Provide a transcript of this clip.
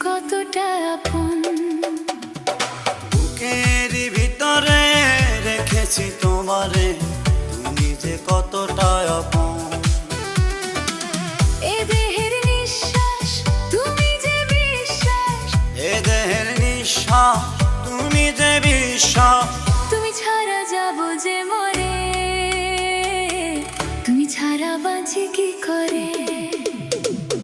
কতটা আপন বুকের ভিতরে রেখেছি তোমারে, তুমি যে কতটা আপন। এ দেহের নিঃশ্বাস তুমি যে বিশ্বাস, এ দেহের নিঃশ্বাস তুমি যে বিশ্বাস। তুমি ছাড়া যাব যে মরে, তুমি ছাড়া বাঁচি কি করে।